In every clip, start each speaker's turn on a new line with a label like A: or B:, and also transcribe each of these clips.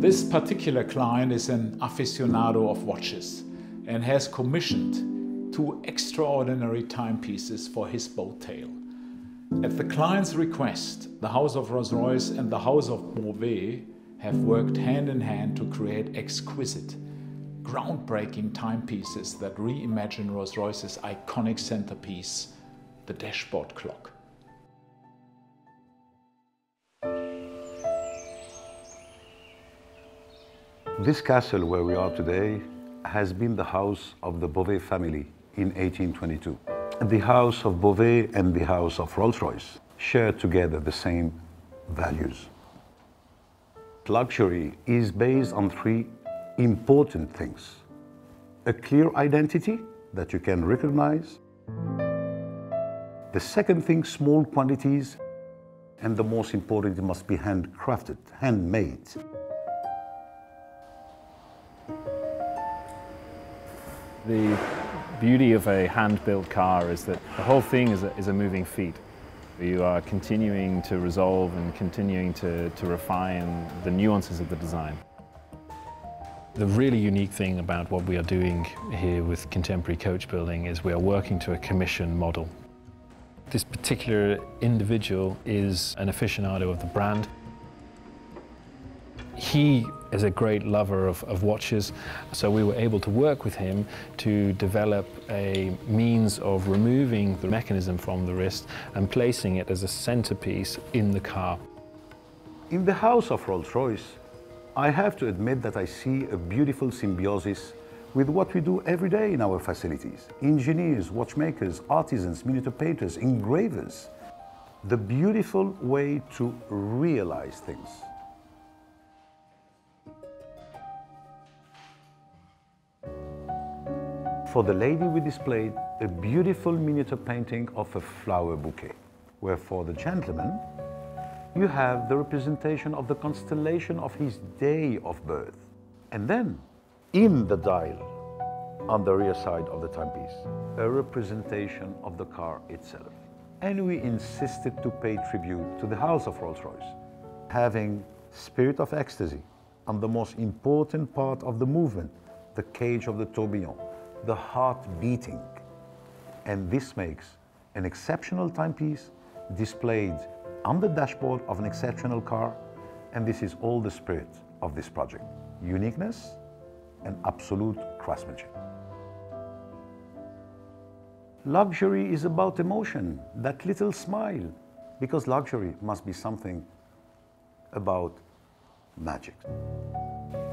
A: This particular client is an aficionado of watches and has commissioned two extraordinary timepieces for his boat tail. At the client's request, the House of Rolls-Royce and the House of Bovet have worked hand in hand to create exquisite, groundbreaking timepieces that reimagine Rolls-Royce's iconic centerpiece, the dashboard clock.
B: This castle where we are today has been the house of the Bovet family in 1822. The house of Bovet and the house of Rolls-Royce share together the same values. Luxury is based on three important things: a clear identity that you can recognize, the second thing, small quantities, and the most important, it must be handcrafted, handmade.
C: The beauty of a hand-built car is that the whole thing is a moving feat. You are continuing to resolve and continuing to refine the nuances of the design. The really unique thing about what we are doing here with contemporary coach building is we are working to a commission model. This particular individual is an aficionado of the brand. He is a great lover of watches, so we were able to work with him to develop a means of removing the mechanism from the wrist and placing it as a centerpiece in the car.
B: In the house of Rolls-Royce, I have to admit that I see a beautiful symbiosis with what we do every day in our facilities. Engineers, watchmakers, artisans, miniature painters, engravers. The beautiful way to realize things. For the lady, we displayed a beautiful miniature painting of a flower bouquet, where for the gentleman, you have the representation of the constellation of his day of birth. And then, in the dial, on the rear side of the timepiece, a representation of the car itself. And we insisted to pay tribute to the House of Rolls-Royce, having spirit of ecstasy on the most important part of the movement, the cage of the tourbillon, the heart beating. And this makes an exceptional timepiece displayed on the dashboard of an exceptional car, and this is all the spirit of this project. Uniqueness and absolute craftsmanship. Luxury is about emotion, that little smile, because luxury must be something about magic.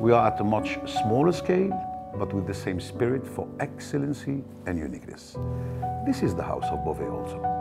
B: We are at a much smaller scale, but with the same spirit for excellency and uniqueness. This is the house of Bovet also.